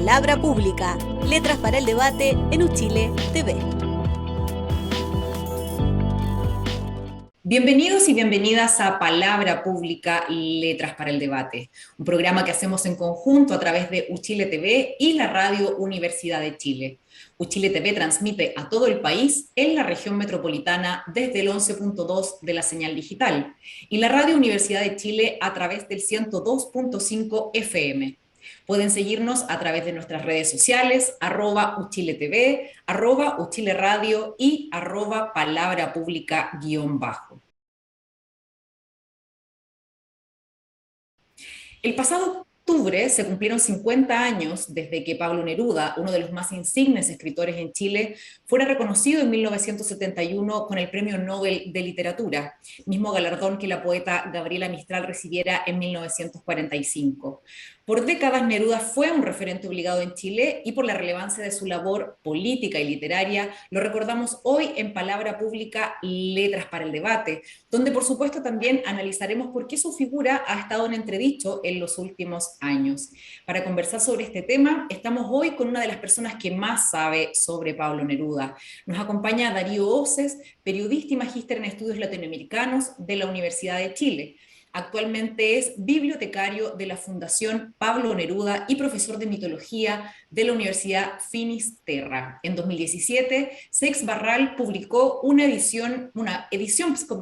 Palabra Pública, letras para el debate en Uchile TV. Bienvenidos y bienvenidas a Palabra Pública, Letras para el Debate, un programa que hacemos en conjunto a través de Uchile TV y la Radio Universidad de Chile. Uchile TV transmite a todo el país en la región metropolitana desde el 11.2 de la señal digital y la Radio Universidad de Chile a través del 102.5 FM. Pueden seguirnos a través de nuestras redes sociales, @UchileTV, @UchileRadio y @Palabra Pública _. El pasado octubre se cumplieron 50 años desde que Pablo Neruda, uno de los más insignes escritores en Chile, fuera reconocido en 1971 con el Premio Nobel de Literatura, mismo galardón que la poeta Gabriela Mistral recibiera en 1945. Por décadas, Neruda fue un referente obligado en Chile y por la relevancia de su labor política y literaria, lo recordamos hoy en Palabra Pública, Letras para el Debate, donde por supuesto también analizaremos por qué su figura ha estado en entredicho en los últimos años. Para conversar sobre este tema, estamos hoy con una de las personas que más sabe sobre Pablo Neruda. Nos acompaña Darío Oces, periodista y magíster en estudios latinoamericanos de la Universidad de Chile. Actualmente es bibliotecario de la Fundación Pablo Neruda y profesor de mitología de la Universidad Finisterra. En 2017, Seix Barral publicó una edición,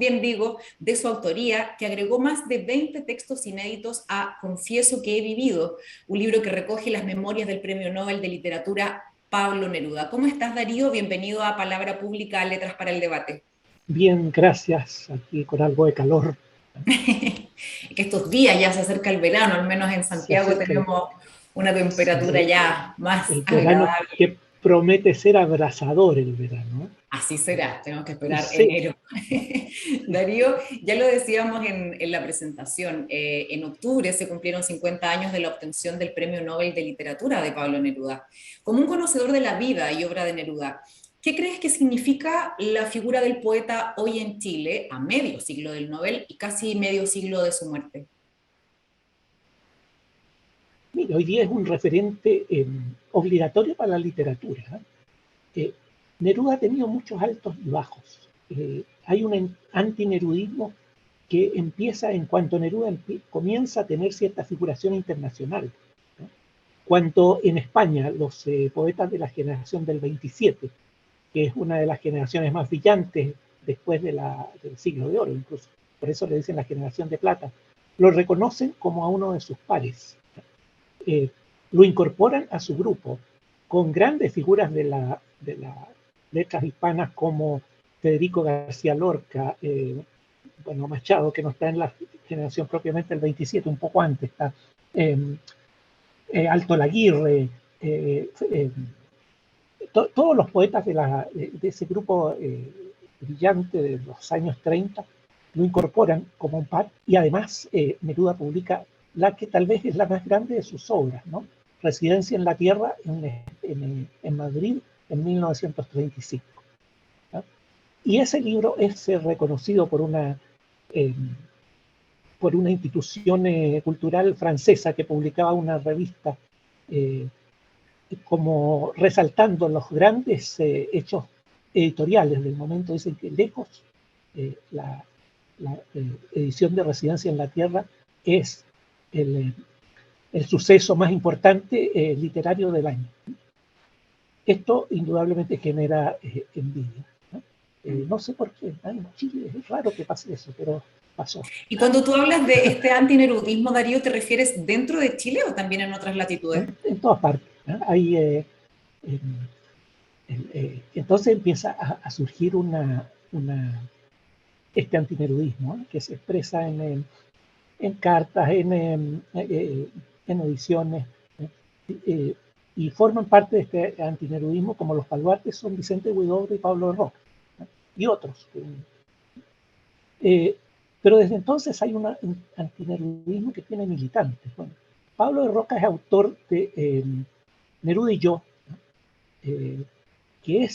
bien digo, de su autoría que agregó más de 20 textos inéditos a Confieso que he vivido, un libro que recoge las memorias del Premio Nobel de Literatura Pablo Neruda. ¿Cómo estás, Darío? Bienvenido a Palabra Pública, Letras para el Debate. Bien, gracias. Aquí con algo de calor. Que estos días ya se acerca el verano, al menos en Santiago tenemos una temperatura ya más el verano agradable. Que promete ser abrasador el verano. Así será, tenemos que esperar enero. Darío, ya lo decíamos en la presentación, en octubre se cumplieron 50 años de la obtención del Premio Nobel de Literatura de Pablo Neruda. Como un conocedor de la vida y obra de Neruda, ¿qué crees que significa la figura del poeta hoy en Chile, a medio siglo del Nobel y casi medio siglo de su muerte? Mira, hoy día es un referente obligatorio para la literatura. Neruda ha tenido muchos altos y bajos. Hay un antinerudismo que empieza en cuanto Neruda comienza a tener cierta figuración internacional, ¿no? Cuando en España los poetas de la generación del 27, que es una de las generaciones más brillantes después del siglo de oro, incluso, por eso le dicen la generación de plata, lo reconocen como a uno de sus pares. Lo incorporan a su grupo con grandes figuras de las letras hispanas como Federico García Lorca, Machado, que no está en la generación propiamente del 27, un poco antes, está Alto Laguirre, todos los poetas de ese grupo brillante de los años 30 lo incorporan como un par, y además Neruda publica la que tal vez es la más grande de sus obras, ¿no? Residencia en la Tierra en Madrid en 1935. ¿no? Y ese libro es reconocido por una institución cultural francesa que publicaba una revista como resaltando los grandes hechos editoriales del momento. Dicen que lejos la edición de Residencia en la Tierra es el suceso más importante literario del año. Esto indudablemente genera envidia. No sé por qué, en Chile es raro que pase eso, pero pasó. Y cuando tú hablas de este antinerudismo, Darío, ¿te refieres dentro de Chile o también en otras latitudes? En todas partes. Hay, entonces empieza a surgir este antinerudismo que se expresa en cartas, en ediciones, y forman parte de este antinerudismo, como los baluartes son Vicente Huidobro y Pablo de Roca, y otros. Pero desde entonces hay un antinerudismo que tiene militantes. Bueno, Pablo de Roca es autor de Neruda y yo, que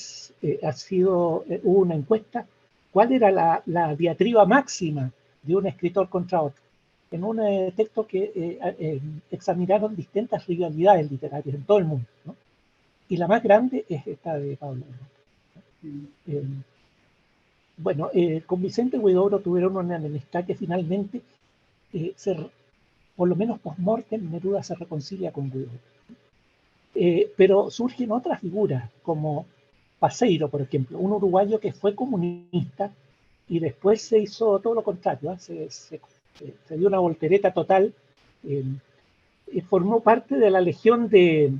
hubo una encuesta, ¿cuál era la diatriba máxima de un escritor contra otro? en un texto que examinaron distintas rivalidades literarias en todo el mundo, ¿no? Y la más grande es esta de Pablo Neruda. Bueno, con Vicente Huidobro tuvieron una enemistad que finalmente, por lo menos post-mortem, Neruda se reconcilia con Huidobro. Pero surgen otras figuras, como Paseiro, por ejemplo, un uruguayo que fue comunista y después se hizo todo lo contrario, ¿eh? Se dio una voltereta total, formó parte de la legión de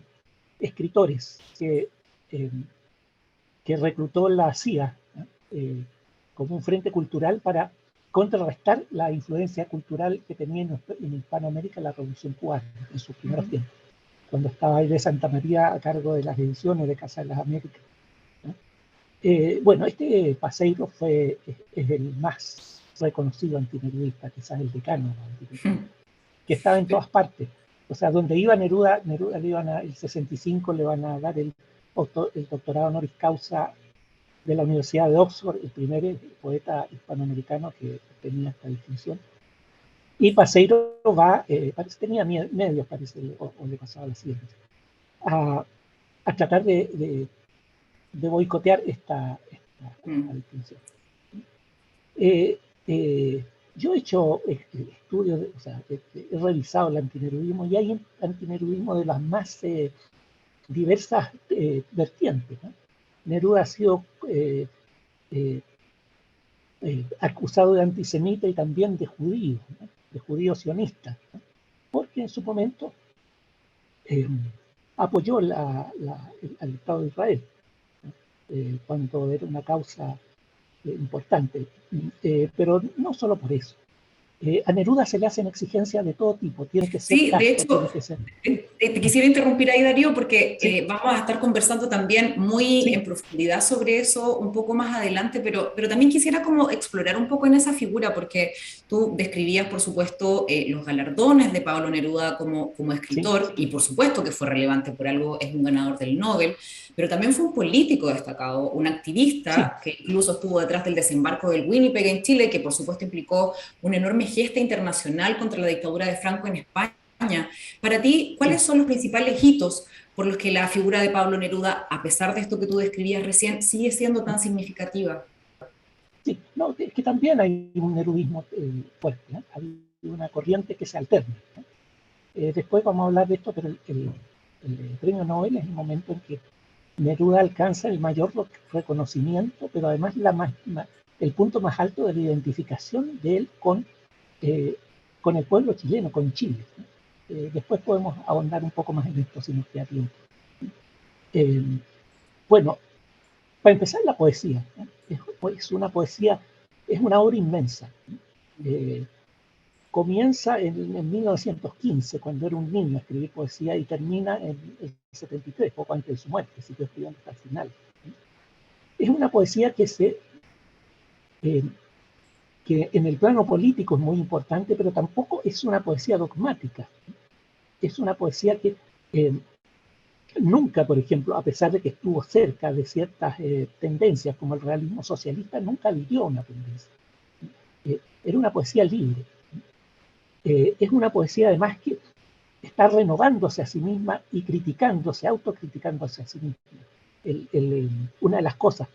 escritores que reclutó la CIA, ¿eh? Como un frente cultural para contrarrestar la influencia cultural que tenía en Hispanoamérica la Revolución Cubana en sus primeros tiempos, cuando estaba Aide Santa María a cargo de las ediciones de Casa de las Américas, ¿no? Bueno, este Paseiro es el más reconocido antinerudista, quizás el decano, ¿no? Que estaba en todas partes. O sea, donde iba Neruda le iban el 65 le van a dar el doctorado honoris causa de la Universidad de Oxford, el primer poeta hispanoamericano que tenía esta distinción. Y Paseiro tenía medios, parece, o le pasaba la ciencia, a tratar de boicotear esta distinción. Yo he hecho estudios, o sea, he revisado el antinerudismo y hay antinerudismo de las más diversas vertientes, ¿no? Neruda ha sido acusado de antisemita y también de judío, ¿no? De judío sionista, ¿no? Porque en su momento apoyó al Estado de Israel, ¿no? Cuando era una causa importante, pero no solo por eso. A Neruda se le hacen exigencias de todo tipo, tiene que ser Sí, de casto, hecho, tiene que ser... te quisiera interrumpir ahí, Darío, porque Sí, vamos a estar conversando también muy sí, en profundidad sobre eso un poco más adelante, pero también quisiera como explorar un poco en esa figura, porque tú describías, por supuesto, los galardones de Pablo Neruda como sí, escritor, y por supuesto que fue relevante por algo, es un ganador del Nobel, pero también fue un político destacado, un sí, activista que incluso estuvo detrás del desembarco del Winnipeg en Chile, que por supuesto implicó una enorme gesta internacional contra la dictadura de Franco en España. Para ti, sí. ¿cuáles son los principales hitos por los que la figura de Pablo Neruda, a pesar de esto que tú describías recién, sigue siendo tan significativa? Sí, no, es que también hay un nerudismo fuerte, ¿eh? Hay una corriente que se alterna, ¿no? Después vamos a hablar de esto, pero el premio Nobel es el momento en que Neruda alcanza el mayor reconocimiento, pero además el punto más alto de la identificación de él con el pueblo chileno, con Chile, ¿no? Después podemos ahondar un poco más en esto si nos queda tiempo. Bueno, para empezar, la poesía, ¿no? Es una poesía, es una obra inmensa. Comienza en 1915, cuando era un niño, a escribir poesía y termina en el 73, poco antes de su muerte, siguió escribiendo hasta el final. Es una poesía que en el plano político es muy importante, pero tampoco es una poesía dogmática. Es una poesía que nunca, por ejemplo, a pesar de que estuvo cerca de ciertas tendencias como el realismo socialista, nunca vivió una tendencia. Era una poesía libre. Es una poesía además que está renovándose a sí misma y criticándose, autocriticándose a sí misma. Una de las cosas,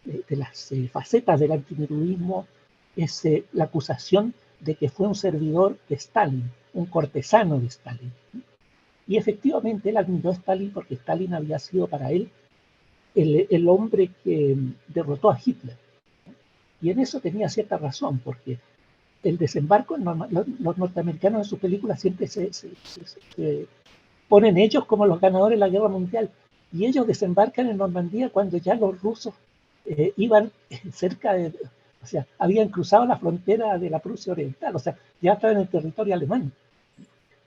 de las facetas del antinerudismo es la acusación de que fue un servidor de Stalin, un cortesano de Stalin. Y efectivamente él admiró a Stalin porque Stalin había sido para él el hombre que derrotó a Hitler. Y en eso tenía cierta razón, porque el desembarco, los norteamericanos en sus películas siempre se ponen ellos como los ganadores de la guerra mundial. Y ellos desembarcan en Normandía cuando ya los rusos iban cerca de, o sea, habían cruzado la frontera de la Prusia Oriental, o sea, ya estaban en el territorio alemán.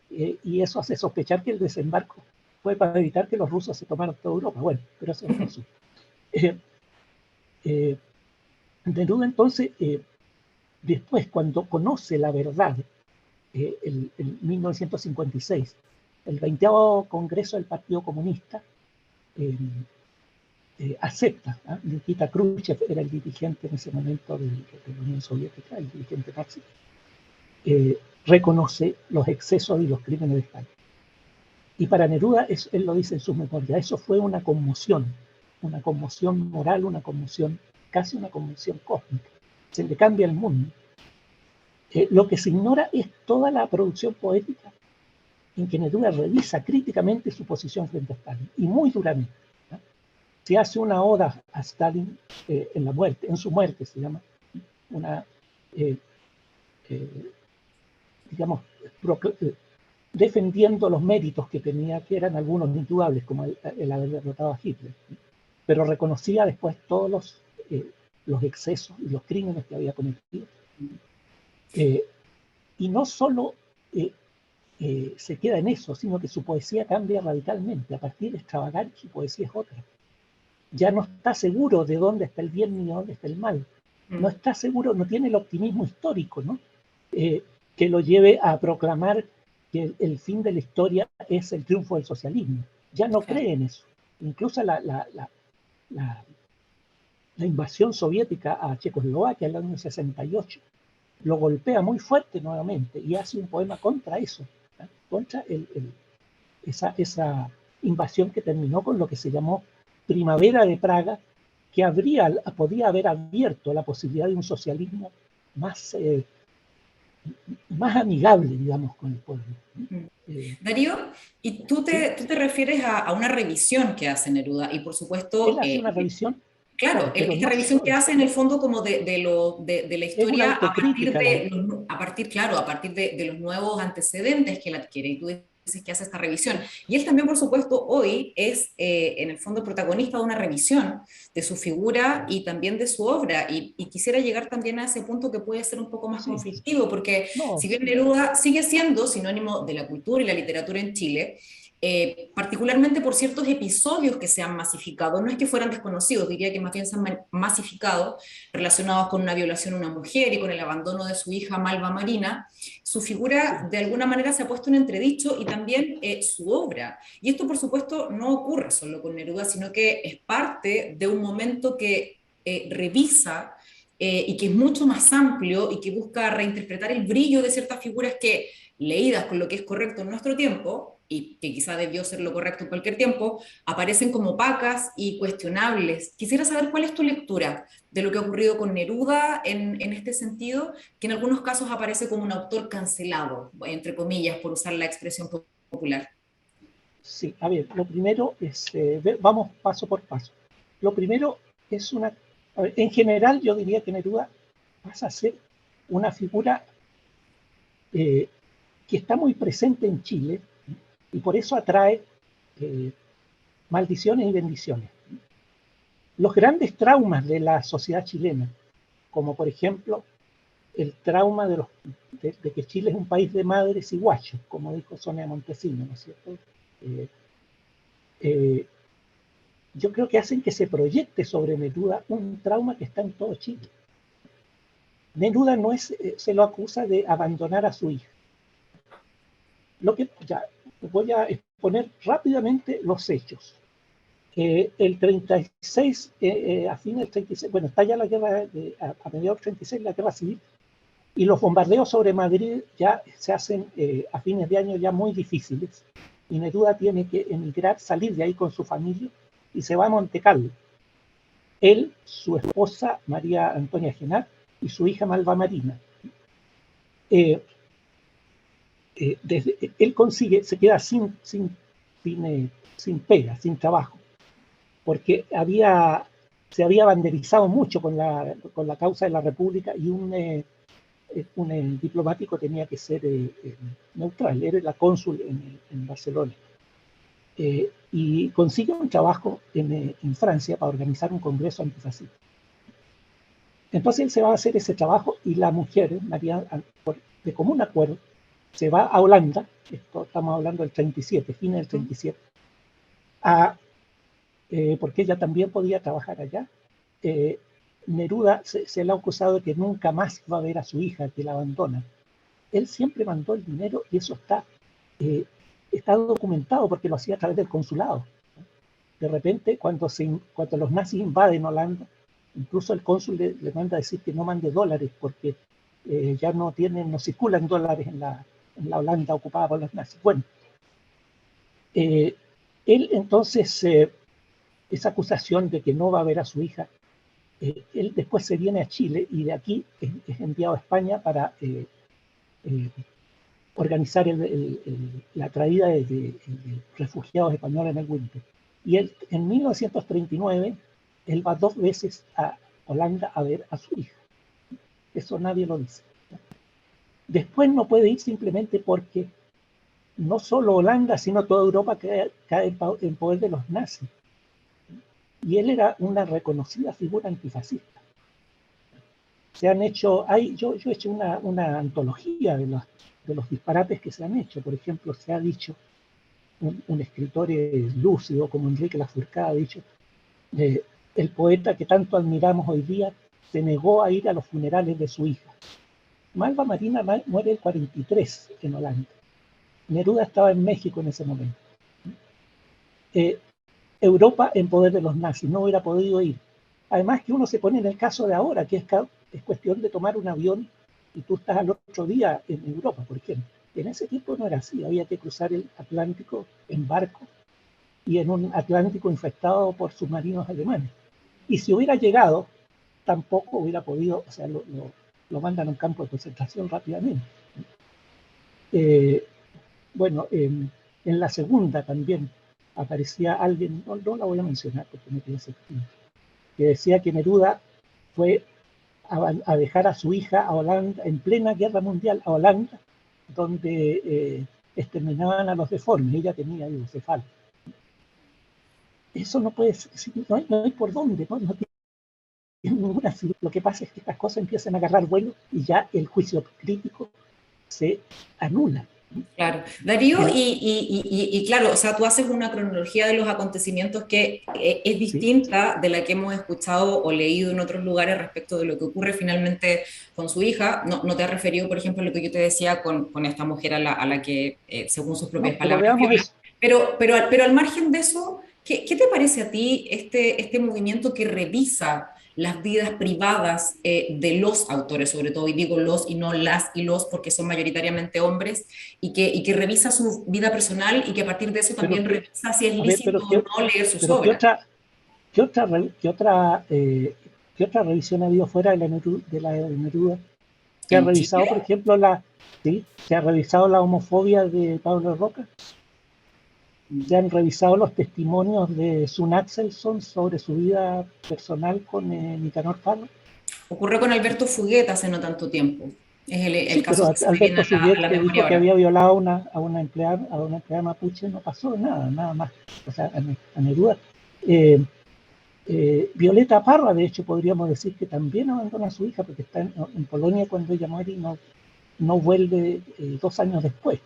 Y eso hace sospechar que el desembarco fue para evitar que los rusos se tomaran toda Europa. Bueno, pero eso es otro asunto. Neruda entonces, después cuando conoce la verdad, en 1956, el 20º Congreso del Partido Comunista acepta, ¿eh? Nikita Khrushchev era el dirigente en ese momento de la Unión Soviética, el dirigente nazi, reconoce los excesos y los crímenes de Stalin. Y para Neruda, él lo dice en sus memorias, eso fue una conmoción moral, una conmoción, casi una conmoción cósmica. Se le cambia el mundo. Lo que se ignora es toda la producción poética en que Neruda revisa críticamente su posición frente a Stalin, y muy duramente. ¿No? Se hace una oda a Stalin en su muerte se llama, una, digamos, defendiendo los méritos que tenía, que eran algunos indudables, como el haber derrotado a Hitler, ¿no? Pero reconocía después todos los excesos y los crímenes que había cometido. Y no solo se queda en eso, sino que su poesía cambia radicalmente. A partir de Extravagar, su poesía es otra. Ya no está seguro de dónde está el bien ni dónde está el mal. No está seguro, no tiene el optimismo histórico, ¿no? Que lo lleve a proclamar que el fin de la historia es el triunfo del socialismo. Ya no cree en eso. Incluso la invasión soviética a Checoslovaquia en el año 68 lo golpea muy fuerte nuevamente y hace un poema contra eso, ¿no? Contra esa invasión que terminó con lo que se llamó Primavera de Praga, que podía haber abierto la posibilidad de un socialismo más amigable, digamos, con el pueblo. Darío, y tú te refieres a una revisión que hace Neruda, y por supuesto... Él hace una revisión. Claro, esta revisión que hace en el fondo como de la historia a partir de los nuevos antecedentes que él adquiere, y tú dices que hace esta revisión. Y él también, por supuesto, hoy es en el fondo protagonista de una revisión de su figura y también de su obra, y quisiera llegar también a ese punto que puede ser un poco más conflictivo, porque si bien Neruda sigue siendo sinónimo de la cultura y la literatura en Chile, particularmente por ciertos episodios que se han masificado, no es que fueran desconocidos, diría que más bien se han masificado, relacionados con una violación a una mujer y con el abandono de su hija Malva Marina, su figura de alguna manera se ha puesto en entredicho, y también su obra. Y esto, por supuesto, no ocurre solo con Neruda, sino que es parte de un momento que revisa y que es mucho más amplio y que busca reinterpretar el brillo de ciertas figuras que, leídas con lo que es correcto en nuestro tiempo, y que quizá debió ser lo correcto en cualquier tiempo, aparecen como opacas y cuestionables. Quisiera saber cuál es tu lectura de lo que ha ocurrido con Neruda en este sentido, que en algunos casos aparece como un autor cancelado, entre comillas, por usar la expresión popular. Sí, a ver, lo primero es, vamos paso por paso. Lo primero es en general yo diría que Neruda pasa a ser una figura que está muy presente en Chile, y por eso atrae maldiciones y bendiciones. Los grandes traumas de la sociedad chilena, como por ejemplo el trauma de que Chile es un país de madres y guachos, como dijo Sonia Montesinos, ¿no es cierto? Yo creo que hacen que se proyecte sobre Neruda un trauma que está en todo Chile. Neruda se lo acusa de abandonar a su hija. Voy a exponer rápidamente los hechos. El 36, a fines del 36, bueno, está ya la guerra, a mediados del 36, la guerra civil, y los bombardeos sobre Madrid ya se hacen a fines de año ya muy difíciles, y Neruda tiene que emigrar, salir de ahí con su familia, y se va a Montecarlo. Él, su esposa María Antonia Genar, y su hija Malva Marina. Él se queda sin pega, sin trabajo, porque se había banderizado mucho con la causa de la República, y un diplomático tenía que ser neutral. Era la cónsul en Barcelona. Y consigue un trabajo en Francia para organizar un congreso antifascista. Entonces él se va a hacer ese trabajo, y la mujer, María, de común acuerdo, se va a Holanda, estamos hablando del 37, fines del 37, porque ella también podía trabajar allá. Neruda se le ha acusado de que nunca más va a ver a su hija, que la abandona. Él siempre mandó el dinero, y eso está documentado porque lo hacía a través del consulado. De repente, cuando los nazis invaden Holanda, incluso el cónsul le manda a decir que no mande dólares, porque ya no circulan dólares en la Holanda ocupada por los nazis. Bueno, él entonces, esa acusación de que no va a ver a su hija, él después se viene a Chile y de aquí es enviado a España para organizar la traída de refugiados españoles en el Windhoek. Y él, en 1939, él va 2 veces a Holanda a ver a su hija. Eso nadie lo dice. Después no puede ir simplemente porque no solo Holanda, sino toda Europa cae en poder de los nazis. Y él era una reconocida figura antifascista. Se han hecho, yo he hecho una antología de los disparates que se han hecho. Por ejemplo, se ha dicho, un escritor lúcido como Enrique Lafourcade ha dicho, el poeta que tanto admiramos hoy día se negó a ir a los funerales de su hija. Malva Marina muere el 43 en Holanda. Neruda estaba en México en ese momento. Europa en poder de los nazis, no hubiera podido ir. Además que uno se pone en el caso de ahora, que es cuestión de tomar un avión y tú estás al otro día en Europa, por ejemplo. En ese tiempo no era así, había que cruzar el Atlántico en barco y en un Atlántico infectado por submarinos alemanes. Y si hubiera llegado, tampoco hubiera podido, o sea, lo mandan a un campo de concentración rápidamente. Bueno, en la segunda también aparecía alguien, no la voy a mencionar porque no tiene sentido, que decía que Neruda fue a dejar a su hija a Holanda, en plena guerra mundial, a Holanda, donde exterminaban a los deformes, ella tenía hidrocefalia. Eso no puede ser, no hay por dónde, no tiene ninguna. Lo que pasa es que estas cosas empiezan a agarrar vuelo y ya el juicio crítico se anula. Claro, Darío, y claro, o sea, tú haces una cronología de los acontecimientos que es distinta de la que hemos escuchado o leído en otros lugares respecto de lo que ocurre finalmente con su hija. No te has referido, por ejemplo, a lo que yo te decía con esta mujer a la que, según sus propias palabras, pero al margen de eso, ¿qué te parece a ti este movimiento que revisa las vidas privadas de los autores, sobre todo, y digo los y no las y los porque son mayoritariamente hombres, y que revisa su vida personal y que a partir de eso también revisa si es lícito o no leer sus obras? ¿Qué otra revisión ha habido fuera de la de Neruda? ¿Se ha revisado, Chile? Por ejemplo, se ha revisado la homofobia de Pablo Roca? ¿Se han revisado los testimonios de Sun Axelson sobre su vida personal con Nicanor Parra? Ocurrió con Alberto Fuguet hace no tanto tiempo. Es el caso pero que se Alberto Fuguet, la que dijo ahora. Que había violado a una empleada mapuche, no pasó nada más. O sea, a Neruda. Violeta Parra, de hecho, podríamos decir que también abandona a su hija porque está en Polonia cuando ella muere y no vuelve 2 años después.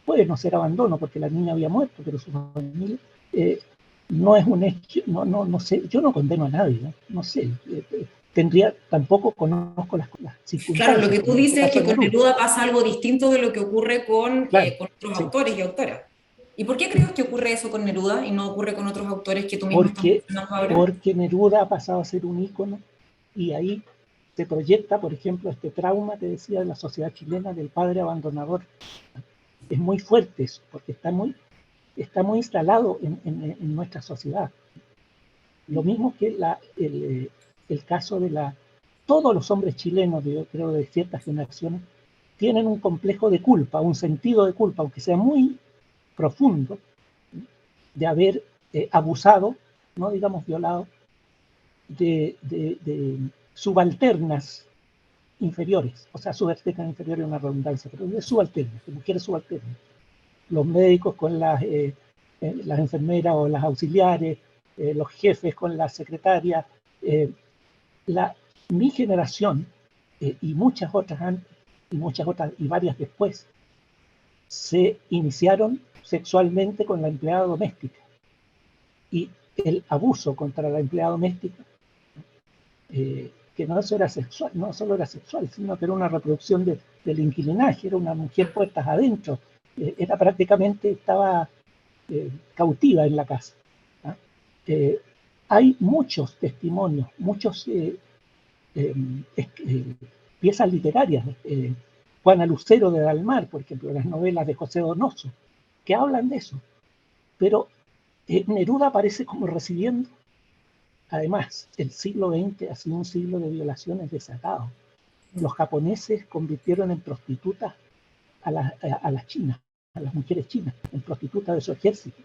Puede no ser abandono porque la niña había muerto, pero su familia no es un hecho, no sé, yo no condeno a nadie, no sé, tampoco conozco las circunstancias. Claro, lo que tú dices es que con Neruda pasa algo distinto de lo que ocurre con otros autores y autoras. ¿Y por qué crees que ocurre eso con Neruda y no ocurre con otros autores que tú mismo estás mencionando ahora? Porque Neruda ha pasado a ser un ícono y ahí se proyecta, por ejemplo, este trauma, te decía, de la sociedad chilena del padre abandonador. Es muy fuerte eso, porque está muy instalado en nuestra sociedad. Lo mismo que el caso de todos los hombres chilenos, yo creo, de ciertas generaciones, tienen un complejo de culpa, un sentido de culpa, aunque sea muy profundo, de haber abusado, no digamos violado, de subalternas inferiores, o sea, subalternas inferiores es una redundancia, pero de subalternas, de mujeres subalternas. Los médicos con las enfermeras o las auxiliares, los jefes con las secretarias. Mi generación y muchas otras antes, y varias después, se iniciaron sexualmente con la empleada doméstica. Y el abuso contra la empleada doméstica, que no solo era sexual, sino que era una reproducción del inquilinaje, era una mujer puertas adentro, era prácticamente, estaba cautiva en la casa. Hay muchos testimonios, muchos piezas literarias, Juana Lucero de Dalmar, por ejemplo, las novelas de José Donoso, que hablan de eso. Pero Neruda aparece como recibiendo, además, el siglo XX ha sido un siglo de violaciones desatados. Los japoneses convirtieron en prostitutas a las chinas, a las mujeres chinas, en prostitutas de su ejército.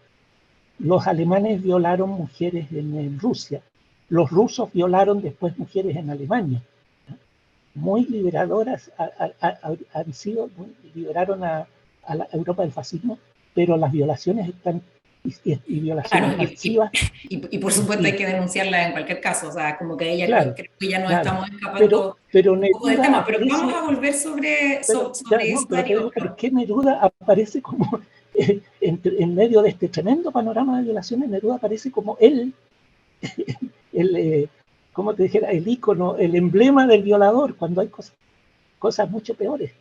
Los alemanes violaron mujeres en Rusia. Los rusos violaron después mujeres en Alemania. Muy liberadoras han sido, liberaron a la Europa del fascismo, pero las violaciones están, y violaciones masivas. Y por supuesto hay que denunciarla en cualquier caso, o sea, como que ella Claro, creo que ya nos claro, estamos escapando pero un poco del Neruda tema, pero aparece, vamos a volver sobre pero, eso, no, pero te digo, ¿por qué Neruda aparece como, en medio de este tremendo panorama de violaciones, Neruda aparece como el como te dijera, el ícono, el emblema del violador, cuando hay cosas mucho peores,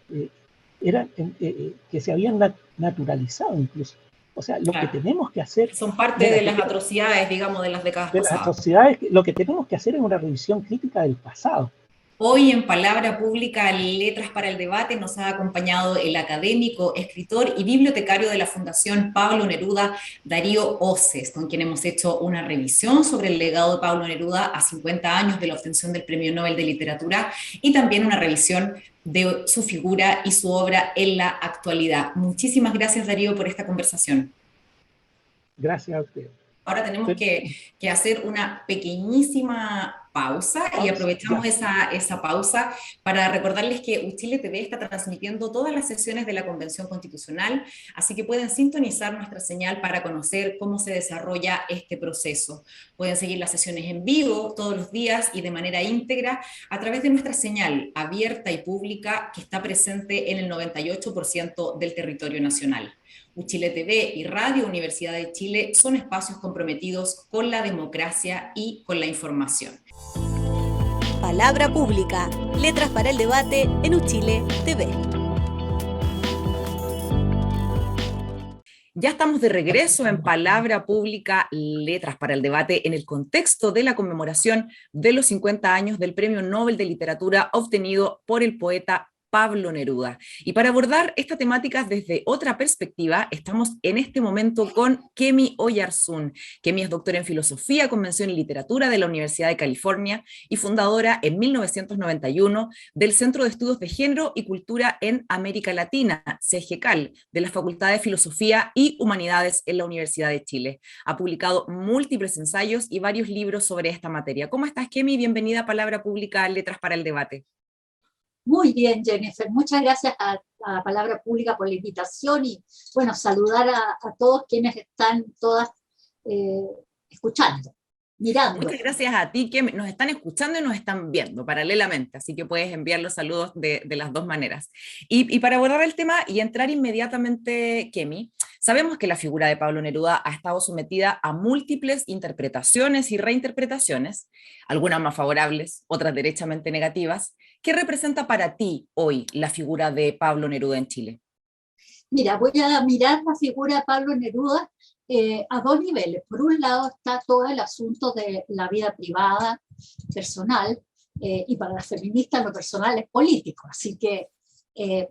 que se habían naturalizado incluso. O sea, lo que tenemos que hacer... Son parte de las atrocidades, digamos, de las décadas pasadas. Las atrocidades, lo que tenemos que hacer es una revisión crítica del pasado. Hoy en Palabra Pública, Letras para el Debate, nos ha acompañado el académico, escritor y bibliotecario de la Fundación Pablo Neruda, Darío Oces, con quien hemos hecho una revisión sobre el legado de Pablo Neruda a 50 años de la obtención del Premio Nobel de Literatura y también una revisión de su figura y su obra en la actualidad. Muchísimas gracias, Darío, por esta conversación. Gracias a usted. Ahora tenemos que hacer una pequeñísima pausa y aprovechamos esa pausa para recordarles que Uchile TV está transmitiendo todas las sesiones de la Convención Constitucional, así que pueden sintonizar nuestra señal para conocer cómo se desarrolla este proceso. Pueden seguir las sesiones en vivo todos los días y de manera íntegra a través de nuestra señal abierta y pública que está presente en el 98% del territorio nacional. Uchile TV y Radio Universidad de Chile son espacios comprometidos con la democracia y con la información. Palabra Pública, Letras para el Debate en Uchile TV. Ya estamos de regreso en Palabra Pública, Letras para el Debate, en el contexto de la conmemoración de los 50 años del Premio Nobel de Literatura obtenido por el poeta Pablo Neruda. Y para abordar esta temática desde otra perspectiva, estamos en este momento con Kemi Oyarzún. Kemi es doctora en Filosofía con mención en Literatura de la Universidad de California y fundadora en 1991 del Centro de Estudios de Género y Cultura en América Latina, CGCAL, de la Facultad de Filosofía y Humanidades en la Universidad de Chile. Ha publicado múltiples ensayos y varios libros sobre esta materia. ¿Cómo estás, Kemi? Bienvenida a Palabra Pública, Letras para el Debate. Muy bien, Jennifer. Muchas gracias a Palabra Pública por la invitación y, bueno, saludar a todos quienes están todas escuchando, mirando. Muchas gracias a ti que nos están escuchando y nos están viendo paralelamente, así que puedes enviar los saludos de las dos maneras. Y para abordar el tema y entrar inmediatamente, Kemi, sabemos que la figura de Pablo Neruda ha estado sometida a múltiples interpretaciones y reinterpretaciones, algunas más favorables, otras derechamente negativas. ¿Qué representa para ti hoy la figura de Pablo Neruda en Chile? Mira, voy a mirar la figura de Pablo Neruda a dos niveles. Por un lado está todo el asunto de la vida privada, personal, y para las feministas lo personal es político, así que,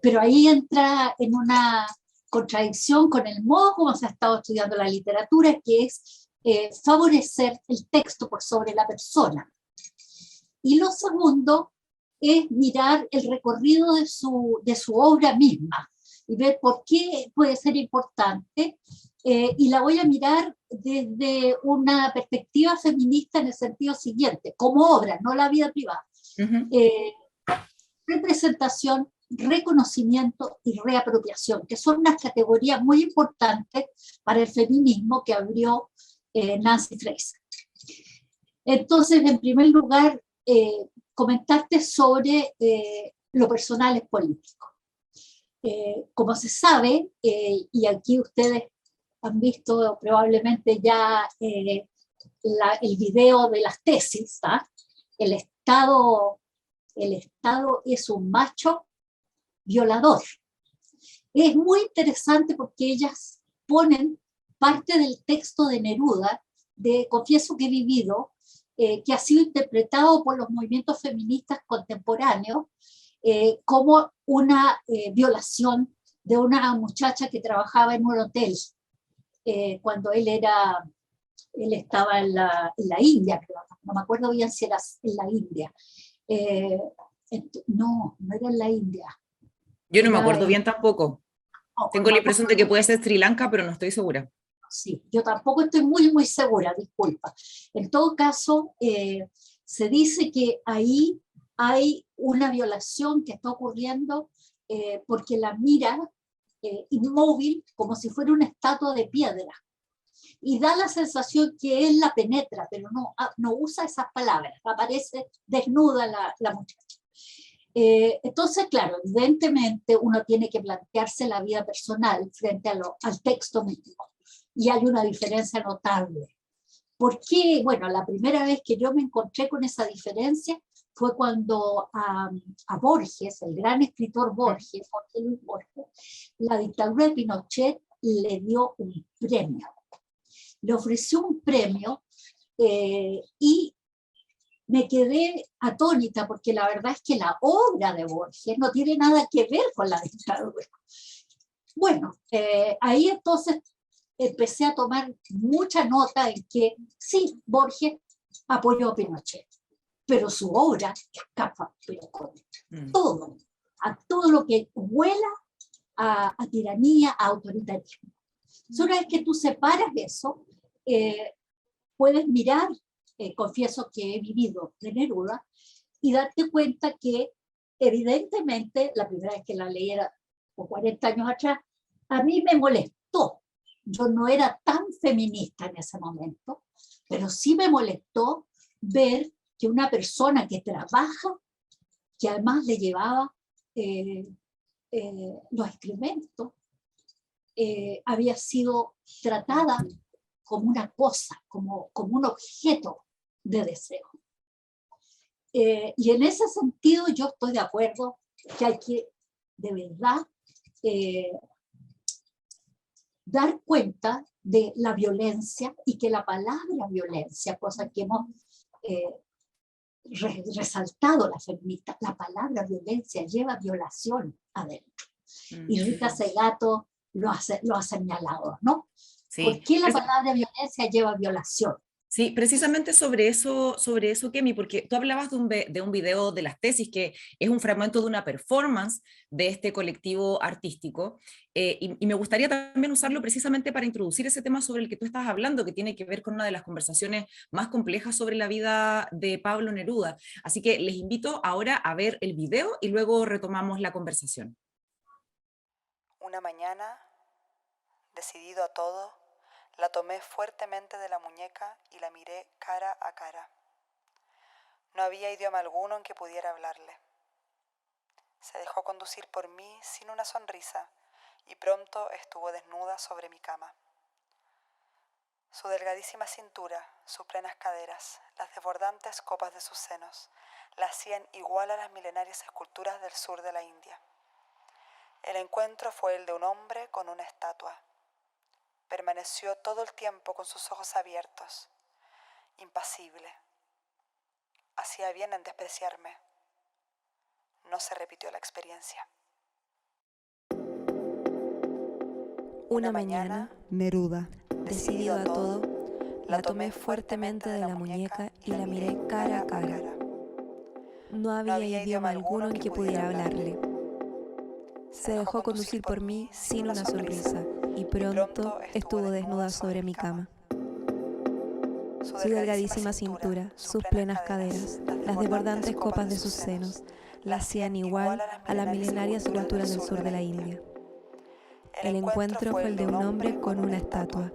pero ahí entra en una contradicción con el modo como se ha estado estudiando la literatura, que es favorecer el texto por sobre la persona. Y lo segundo es mirar el recorrido de su obra misma y ver por qué puede ser importante, y la voy a mirar desde una perspectiva feminista en el sentido siguiente, como obra, no la vida privada. Representación, reconocimiento y reapropiación, que son unas categorías muy importantes para el feminismo que abrió Nancy Fraser. Entonces, en primer lugar, comentarte sobre lo personal es político. Como se sabe, y aquí ustedes han visto probablemente ya el video de las tesis, ¿tá? El Estado es un macho violador. Es muy interesante porque ellas ponen parte del texto de Neruda, de Confieso que he vivido, que ha sido interpretado por los movimientos feministas contemporáneos, como una violación de una muchacha que trabajaba en un hotel cuando él estaba en la India, creo. No me acuerdo bien si era en la India. No era en la India. Yo no me Era acuerdo bien tampoco. no, Tengo la no, impresión de que puede ser Sri Lanka, pero no estoy segura. sí, yo tampoco estoy muy segura, disculpa. En todo caso, se dice que ahí hay una violación que está ocurriendo porque la mira inmóvil como si fuera una estatua de piedra. Y da la sensación que él la penetra, pero no usa esas palabras, aparece desnuda la muchacha. Entonces, claro, evidentemente uno tiene que plantearse la vida personal frente al texto mismo. Y hay una diferencia notable. ¿Por qué? Bueno, la primera vez que yo me encontré con esa diferencia fue cuando a Borges, el gran escritor Borges, Jorge Luis Borges, la dictadura de Pinochet le dio un premio. Le ofreció un premio y me quedé atónita porque la verdad es que la obra de Borges no tiene nada que ver con la dictadura. Bueno, ahí entonces empecé a tomar mucha nota en que sí, Borges apoyó a Pinochet, pero su obra escapa, pero con todo, a todo lo que huela a tiranía, a autoritarismo. Una vez que tú separas eso, puedes mirar, confieso que he vivido de Neruda, y darte cuenta que evidentemente, la primera vez que la leí era por 40 años atrás, a mí me molestó. Yo no era tan feminista en ese momento, pero sí me molestó ver que una persona que trabaja, que además le llevaba los excrementos, había sido tratada como una cosa, como un objeto de deseo. Y en ese sentido yo estoy de acuerdo que hay que, de verdad, dar cuenta de la violencia y que la palabra violencia, cosa que hemos resaltado las feministas, la palabra violencia lleva violación adentro. Y Rita Segato lo ha señalado, ¿no? Sí. ¿Por qué la palabra violencia lleva violación? Sí, precisamente sobre eso, Kemi, porque tú hablabas de un video de las tesis, que es un fragmento de una performance de este colectivo artístico, y me gustaría también usarlo precisamente para introducir ese tema sobre el que tú estás hablando, que tiene que ver con una de las conversaciones más complejas sobre la vida de Pablo Neruda. Así que les invito ahora a ver el video y luego retomamos la conversación. Una mañana, decidido a todo, la tomé fuertemente de la muñeca y la miré cara a cara. No había idioma alguno en que pudiera hablarle. Se dejó conducir por mí sin una sonrisa y pronto estuvo desnuda sobre mi cama. Su delgadísima cintura, sus plenas caderas, las desbordantes copas de sus senos, la hacían igual a las milenarias esculturas del sur de la India. El encuentro fue el de un hombre con una estatua. Permaneció todo el tiempo con sus ojos abiertos, impasible. Hacía bien en despreciarme. No se repitió la experiencia. Una mañana, Neruda, decidido a todo, la tomé fuertemente de la muñeca y la miré cara a cara. No había idioma alguno en que pudiera hablarle. Se dejó conducir por mí sin una sonrisa y pronto estuvo desnuda sobre mi cama. Su delgadísima cintura, sus plenas caderas, las desbordantes copas de sus senos, la hacían igual a las milenarias esculturas del sur de la India. El encuentro fue el de un hombre con una estatua.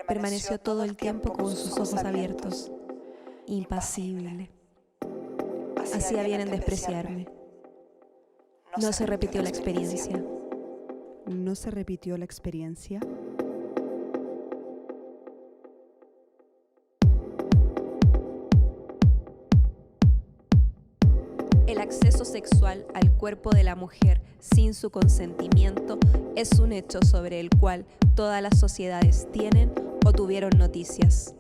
Permaneció todo el tiempo con sus ojos abiertos, impasible. Hacía bien en despreciarme. No se repitió la experiencia. ¿No se repitió la experiencia? El acceso sexual al cuerpo de la mujer sin su consentimiento es un hecho sobre el cual todas las sociedades tienen o tuvieron noticias.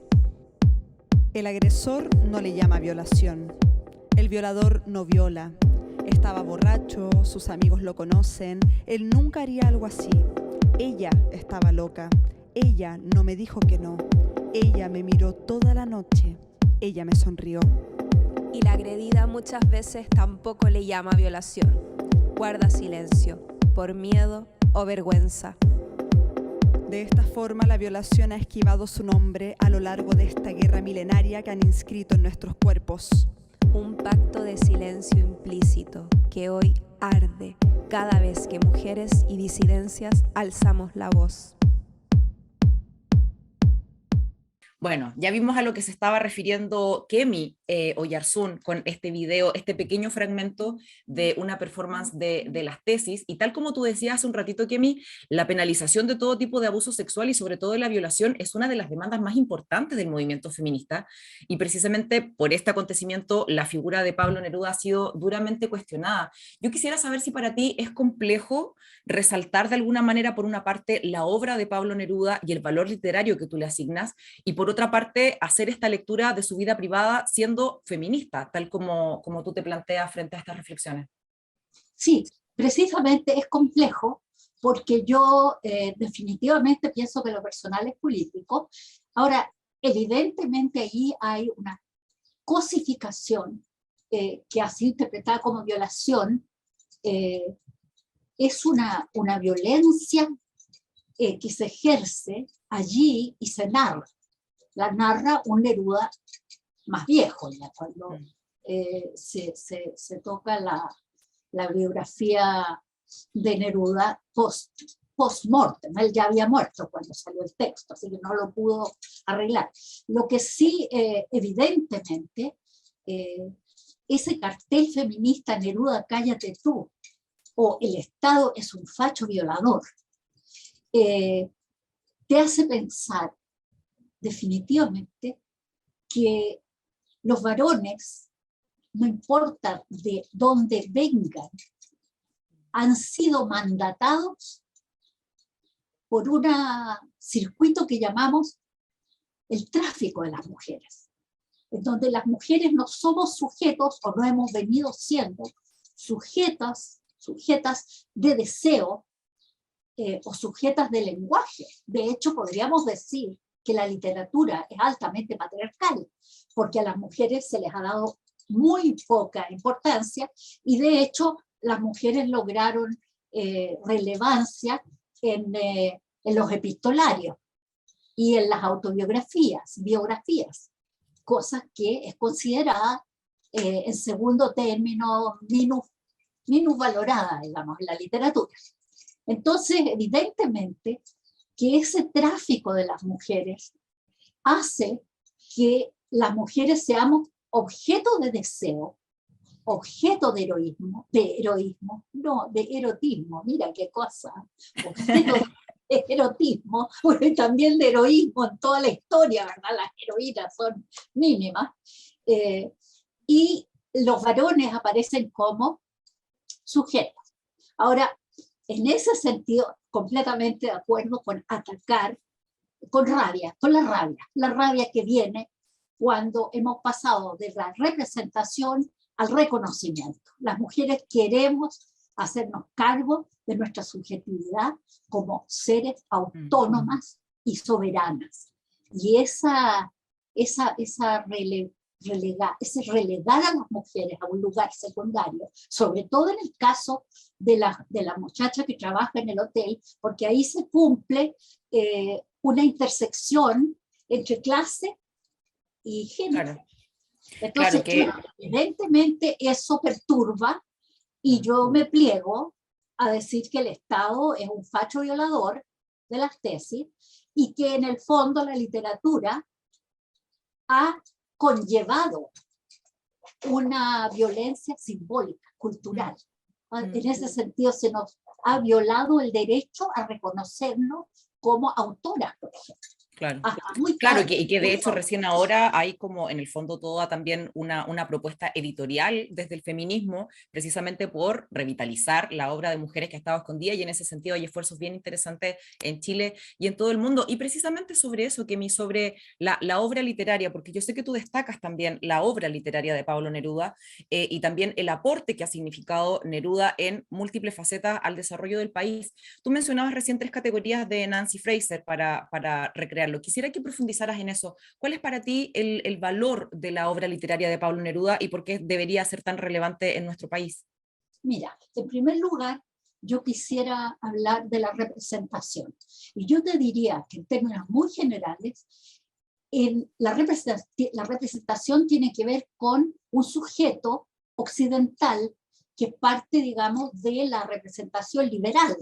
El agresor no le llama violación. El violador no viola. Estaba borracho, sus amigos lo conocen, él nunca haría algo así. Ella estaba loca, ella no me dijo que no, ella me miró toda la noche, ella me sonrió. Y la agredida muchas veces tampoco le llama violación. Guarda silencio, por miedo o vergüenza. De esta forma, la violación ha esquivado su nombre a lo largo de esta guerra milenaria que han inscrito en nuestros cuerpos. Un pacto de silencio implícito que hoy arde cada vez que mujeres y disidencias alzamos la voz. Bueno, ya vimos a lo que se estaba refiriendo Kemi Oyarzún con este video, este pequeño fragmento de una performance de las tesis, y tal como tú decías hace un ratito, Kemi, la penalización de todo tipo de abuso sexual y sobre todo de la violación es una de las demandas más importantes del movimiento feminista, y precisamente por este acontecimiento la figura de Pablo Neruda ha sido duramente cuestionada. Yo quisiera saber si para ti es complejo resaltar de alguna manera, por una parte, la obra de Pablo Neruda y el valor literario que tú le asignas, y por otra parte, hacer esta lectura de su vida privada siendo feminista, tal como tú te planteas frente a estas reflexiones. Sí, precisamente es complejo porque yo definitivamente pienso que lo personal es político. Ahora, evidentemente ahí hay una cosificación que ha sido interpretada como violación. Es una violencia que se ejerce allí y se narra. La narra un Neruda más viejo, ya cuando se toca la biografía de Neruda post-mortem. Él ya había muerto cuando salió el texto, así que no lo pudo arreglar. Lo que sí, evidentemente, ese cartel feminista Neruda, cállate tú, o el Estado es un facho violador, te hace pensar definitivamente que los varones, no importa de dónde vengan, han sido mandatados por un circuito que llamamos el tráfico de las mujeres, en donde las mujeres no somos sujetos, o no hemos venido siendo sujetas de deseo o sujetas de lenguaje. De hecho, podríamos decir que la literatura es altamente patriarcal, porque a las mujeres se les ha dado muy poca importancia, y de hecho las mujeres lograron relevancia en los epistolarios y en las biografías, cosa que es considerada en segundo término minusvalorada, digamos, en la literatura. Entonces, evidentemente, que ese tráfico de las mujeres hace que las mujeres seamos objeto de deseo, objeto de erotismo, mira qué cosa, objeto de erotismo, bueno, y también de heroísmo en toda la historia, ¿verdad? Las heroínas son mínimas, y los varones aparecen como sujetos. Ahora, en ese sentido, completamente de acuerdo con atacar con rabia, la rabia que viene cuando hemos pasado de la representación al reconocimiento. Las mujeres queremos hacernos cargo de nuestra subjetividad como seres autónomas y soberanas. Y ese relegar a las mujeres a un lugar secundario, sobre todo en el caso de la muchacha que trabaja en el hotel, porque ahí se cumple una intersección entre clase y género. Claro. Entonces, evidentemente eso perturba, y yo me pliego a decir que el Estado es un facho violador de las tesis, y que en el fondo la literatura ha conllevado una violencia simbólica, cultural. En ese sentido se nos ha violado el derecho a reconocernos como autoras, por ejemplo. Claro. Ajá, muy Claro, tarde, y que de muy hecho tarde. recién ahora hay como en el fondo toda también una propuesta editorial desde el feminismo, precisamente por revitalizar la obra de mujeres que ha estado escondida, y en ese sentido hay esfuerzos bien interesantes en Chile y en todo el mundo. Y precisamente sobre eso, Kemi, sobre la obra literaria, porque yo sé que tú destacas también la obra literaria de Pablo Neruda y también el aporte que ha significado Neruda en múltiples facetas al desarrollo del país. Tú mencionabas recién 3 categorías de Nancy Fraser para recrearlo. Quisiera que profundizaras en eso. ¿Cuál es para ti el valor de la obra literaria de Pablo Neruda y por qué debería ser tan relevante en nuestro país? Mira, en primer lugar, yo quisiera hablar de la representación. Y yo te diría que en términos muy generales, la representación tiene que ver con un sujeto occidental que parte, digamos, de la representación liberal.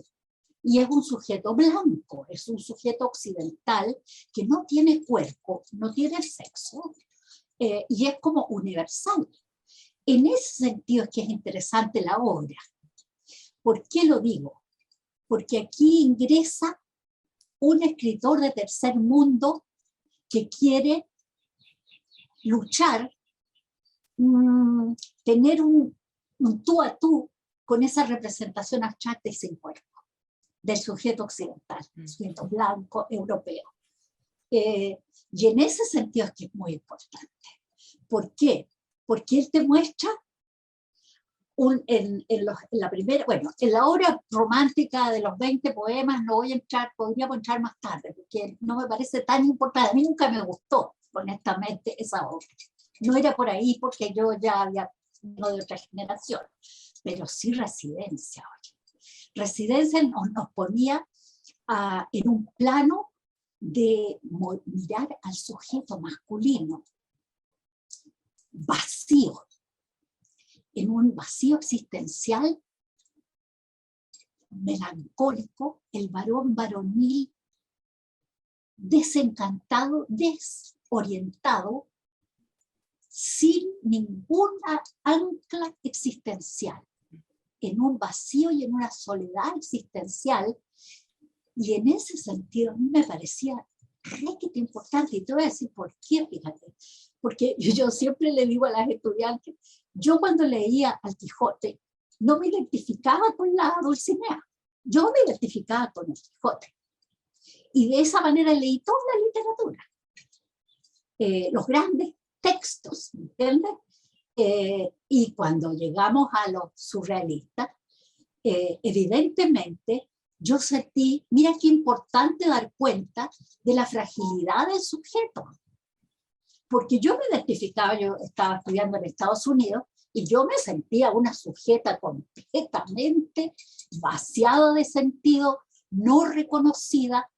Y es un sujeto blanco, es un sujeto occidental que no tiene cuerpo, no tiene sexo, y es como universal. En ese sentido es que es interesante la obra. ¿Por qué lo digo? Porque aquí ingresa un escritor de tercer mundo que quiere luchar, tener un tú a tú con esa representación abstracta y sin cuerpo del sujeto occidental, sujeto blanco, europeo. Y en ese sentido es que es muy importante. ¿Por qué? Porque él te muestra en la primera, bueno, en la obra romántica de los 20 poemas no voy a entrar, podríamos entrar más tarde, porque no me parece tan importante. A mí nunca me gustó, honestamente, esa obra. No era por ahí porque yo ya había sido de otra generación, pero sí Residencia. Residencia nos ponía en un plano de mirar al sujeto masculino vacío, en un vacío existencial melancólico, el varón varonil desencantado, desorientado, sin ninguna ancla existencial, en un vacío y en una soledad existencial. Y en ese sentido a mí me parecía requete importante, y te voy a decir por qué, fíjate, porque yo siempre le digo a las estudiantes, yo cuando leía al Quijote no me identificaba con la Dulcinea, yo me identificaba con el Quijote, y de esa manera leí toda la literatura, los grandes textos, ¿entiendes? Y cuando llegamos a los surrealistas, evidentemente yo sentí, mira qué importante dar cuenta de la fragilidad del sujeto, porque yo me identificaba, yo estaba estudiando en Estados Unidos y yo me sentía una sujeta completamente vaciada de sentido, no reconocida,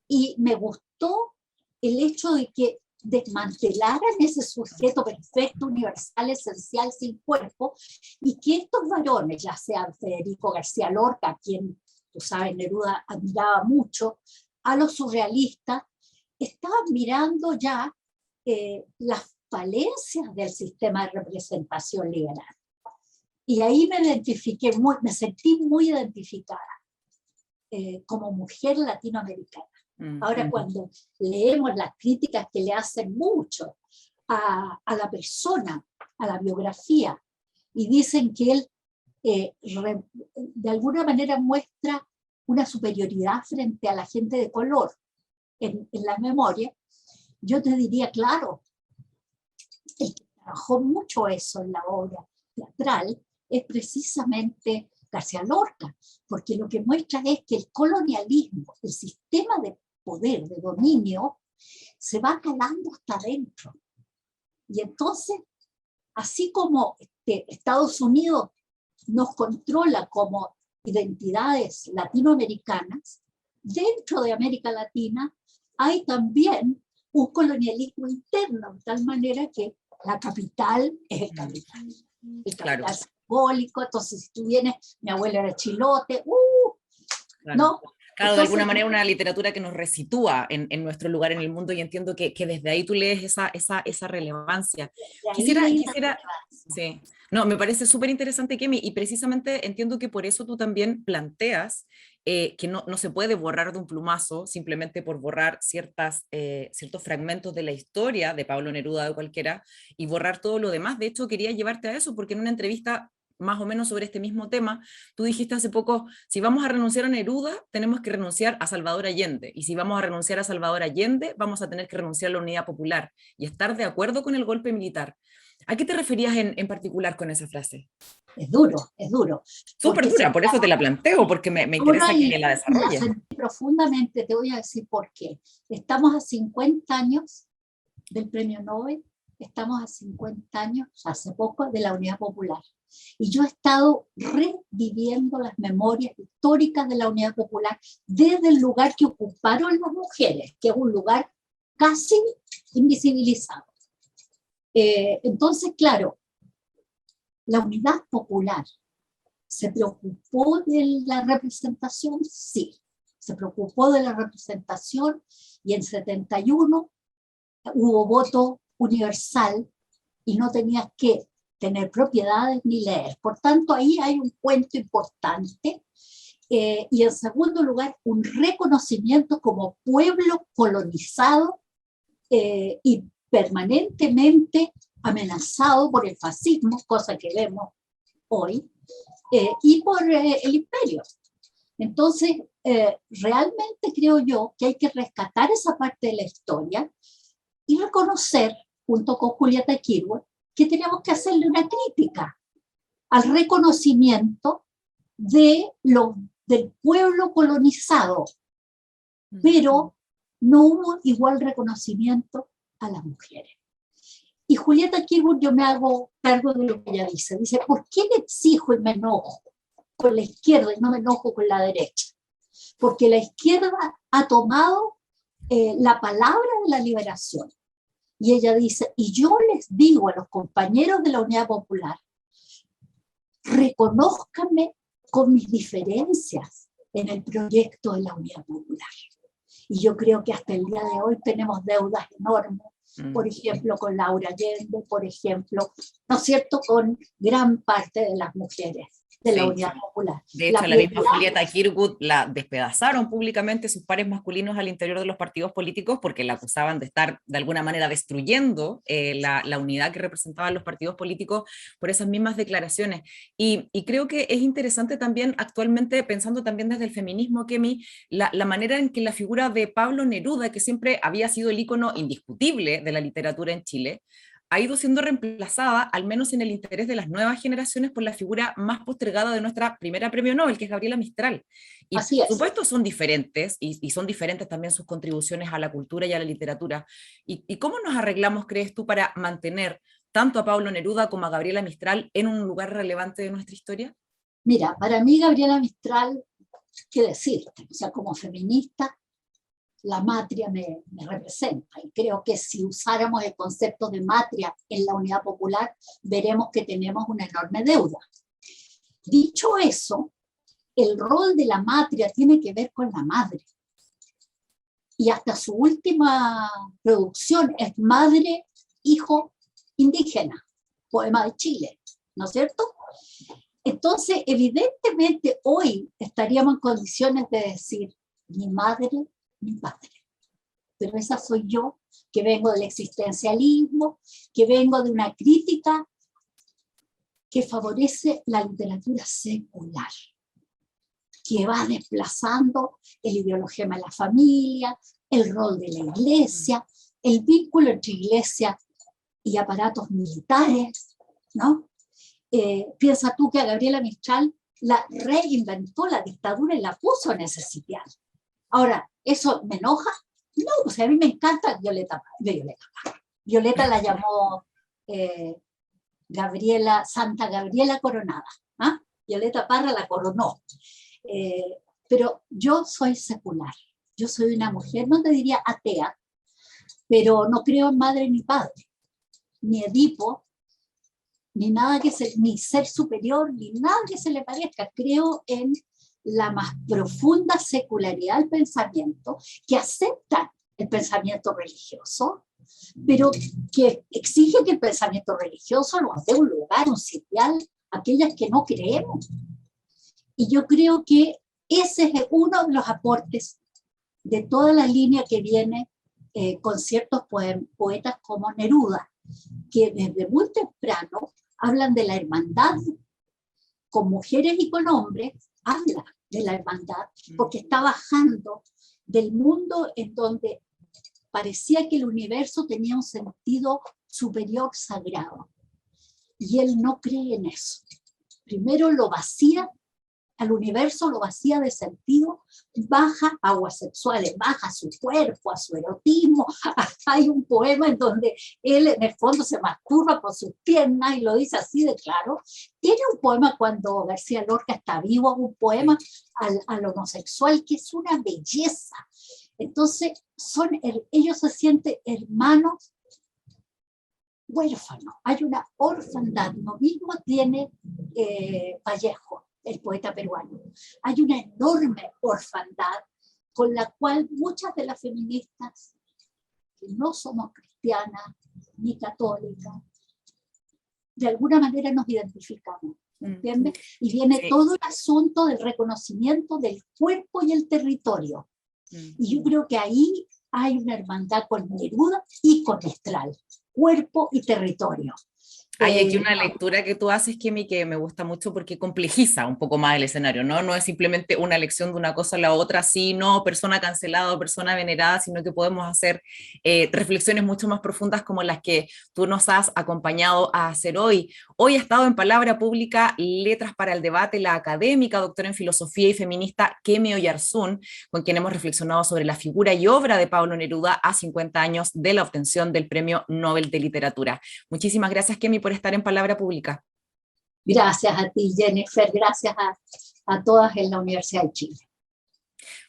y me gustó el hecho de que desmantelaran ese sujeto perfecto, universal, esencial, sin cuerpo, y que estos varones, ya sea Federico García Lorca, a quien, tú sabes, Neruda admiraba mucho, a los surrealistas, estaban mirando ya las falencias del sistema de representación liberal. Y ahí me identifiqué, me sentí muy identificada como mujer latinoamericana. Ahora, cuando leemos las críticas que le hacen mucho a la persona, a la biografía, y dicen que él de alguna manera muestra una superioridad frente a la gente de color en la memoria, yo te diría, claro, el que trabajó mucho eso en la obra teatral es precisamente García Lorca, porque lo que muestra es que el colonialismo, el sistema de poder, de dominio, se va calando hasta adentro. Y entonces, así como Estados Unidos nos controla como identidades latinoamericanas, dentro de América Latina hay también un colonialismo interno, de tal manera que la capital es el capital. El capital Claro. simbólico, entonces si tú vienes, mi abuela era chilote, Claro. ¿no? Claro, Entonces, de alguna manera una literatura que nos resitúa en nuestro lugar en el mundo, y entiendo que desde ahí tú lees esa relevancia. de ahí Quisiera, hay una quisiera, relevancia. sí, no, me parece súper interesante, Kemi, y precisamente entiendo que por eso tú también planteas que no se puede borrar de un plumazo simplemente por borrar ciertos fragmentos de la historia de Pablo Neruda o de cualquiera y borrar todo lo demás. De hecho, quería llevarte a eso porque en una entrevista más o menos sobre este mismo tema, tú dijiste hace poco, si vamos a renunciar a Neruda, tenemos que renunciar a Salvador Allende, y si vamos a renunciar a Salvador Allende, vamos a tener que renunciar a la Unidad Popular y estar de acuerdo con el golpe militar. ¿A qué te referías en particular con esa frase? Es duro, es duro. Súper dura, por eso te la planteo, porque me interesa que la desarrolles. La sentí profundamente, te voy a decir por qué. Estamos a 50 años del Premio Nobel, estamos a 50 años, hace poco, de la Unidad Popular. Y yo he estado reviviendo las memorias históricas de la Unidad Popular desde el lugar que ocuparon las mujeres, que es un lugar casi invisibilizado. Entonces, claro, la Unidad Popular se preocupó de la representación, sí, se preocupó de la representación, y en 71 hubo voto universal y no tenías que tener propiedades ni leer. Por tanto, ahí hay un cuento importante. Y en segundo lugar, un reconocimiento como pueblo colonizado y permanentemente amenazado por el fascismo, cosa que vemos hoy, y por el imperio. Entonces, realmente creo yo que hay que rescatar esa parte de la historia y reconocer, junto con Julieta Kirwan, que tenemos que hacerle una crítica al reconocimiento del pueblo colonizado, pero no hubo igual reconocimiento a las mujeres. Y Julieta Kirwan, yo me hago cargo de lo que ella dice. Dice, ¿por qué le exijo y me enojo con la izquierda y no me enojo con la derecha? Porque la izquierda ha tomado la palabra de la liberación. Y ella dice, y yo les digo a los compañeros de la Unidad Popular, reconózcanme con mis diferencias en el proyecto de la Unidad Popular. Y yo creo que hasta el día de hoy tenemos deudas enormes, por ejemplo, con Laura Allende, por ejemplo, ¿no es cierto?, con gran parte de las mujeres de la Unidad Popular. De hecho, la misma Julieta Kirwan la despedazaron públicamente sus pares masculinos al interior de los partidos políticos porque la acusaban de estar de alguna manera destruyendo la unidad que representaban los partidos políticos por esas mismas declaraciones. Y creo que es interesante también actualmente, pensando también desde el feminismo, Kemi, la manera en que la figura de Pablo Neruda, que siempre había sido el ícono indiscutible de la literatura en Chile, ha ido siendo reemplazada, al menos en el interés de las nuevas generaciones, por la figura más postergada de nuestra primera premio Nobel, que es Gabriela Mistral. Y por supuesto son diferentes, y son diferentes también sus contribuciones a la cultura y a la literatura. ¿Y cómo nos arreglamos, crees tú, para mantener tanto a Pablo Neruda como a Gabriela Mistral en un lugar relevante de nuestra historia? Mira, para mí Gabriela Mistral, ¿qué decirte? O sea, como feminista, la matria me representa, y creo que si usáramos el concepto de matria en la Unidad Popular, veremos que tenemos una enorme deuda. Dicho eso, el rol de la matria tiene que ver con la madre, y hasta su última producción es Madre, Hijo, Indígena, poema de Chile, ¿no es cierto? Entonces, evidentemente, hoy estaríamos en condiciones de decir, mi madre, mi padre. Pero esa soy yo, que vengo del existencialismo, que vengo de una crítica que favorece la literatura secular, que va desplazando el ideologema de la familia, el rol de la iglesia, el vínculo entre iglesia y aparatos militares, ¿no? Piensa tú que a Gabriela Mistral la reinventó la dictadura y la puso en ese sitial. Ahora, ¿eso me enoja? No, pues a mí me encanta Violeta Parra. Violeta la llamó Santa Gabriela Coronada. ¿Ah? Violeta Parra la coronó. Pero yo soy secular. Yo soy una mujer, no te diría atea, pero no creo en madre ni padre, ni Edipo, ni nada ni ser superior, ni nada que se le parezca. Creo en la más profunda secularidad del pensamiento, que acepta el pensamiento religioso, pero que exige que el pensamiento religioso nos dé un lugar, un sitial, a aquellas que no creemos. Y yo creo que ese es uno de los aportes de toda la línea que viene con ciertos poetas como Neruda, que desde muy temprano hablan de la hermandad con mujeres y con hombres, habla de la hermandad, porque está bajando del mundo en donde parecía que el universo tenía un sentido superior sagrado. Y él no cree en eso. Primero lo vacía, al universo lo vacía de sentido, baja aguas sexuales, baja a su cuerpo, a su erotismo. Hasta hay un poema en donde él en el fondo se masturba con sus piernas y lo dice así de claro. Tiene un poema cuando García Lorca está vivo, un poema al homosexual que es una belleza. Entonces ellos se sienten hermanos huérfanos. Hay una orfandad. Lo mismo tiene Vallejo, el poeta peruano. Hay una enorme orfandad con la cual muchas de las feministas que no somos cristianas ni católicas, de alguna manera nos identificamos, ¿entiendes? Y viene todo el asunto del reconocimiento del cuerpo y el territorio. Y yo creo que ahí hay una hermandad con Neruda y con Mistral, cuerpo y territorio. Hay aquí una lectura que tú haces, Kemi, que me gusta mucho porque complejiza un poco más el escenario, ¿no? No es simplemente una lección de una cosa a la otra, sí, no, persona cancelada o persona venerada, sino que podemos hacer reflexiones mucho más profundas como las que tú nos has acompañado a hacer hoy. Hoy ha estado en Palabra Pública, Letras para el Debate, la académica, doctora en filosofía y feminista Kemi Oyarzún, con quien hemos reflexionado sobre la figura y obra de Pablo Neruda a 50 años de la obtención del Premio Nobel de Literatura. Muchísimas gracias, Kemi, por estar en Palabra Pública. Gracias a ti, Jennifer, gracias a todas en la Universidad de Chile.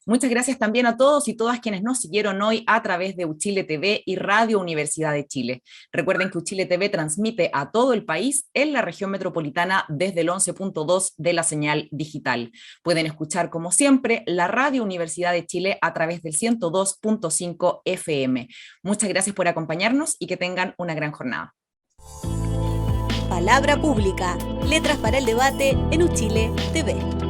Muchas gracias también a todos y todas quienes nos siguieron hoy a través de Uchile TV y Radio Universidad de Chile. Recuerden que Uchile TV transmite a todo el país en la región metropolitana desde el 11.2 de la señal digital. Pueden escuchar, como siempre, la Radio Universidad de Chile a través del 102.5 FM. Muchas gracias por acompañarnos y que tengan una gran jornada. Palabra Pública, Letras para el Debate en Uchile TV.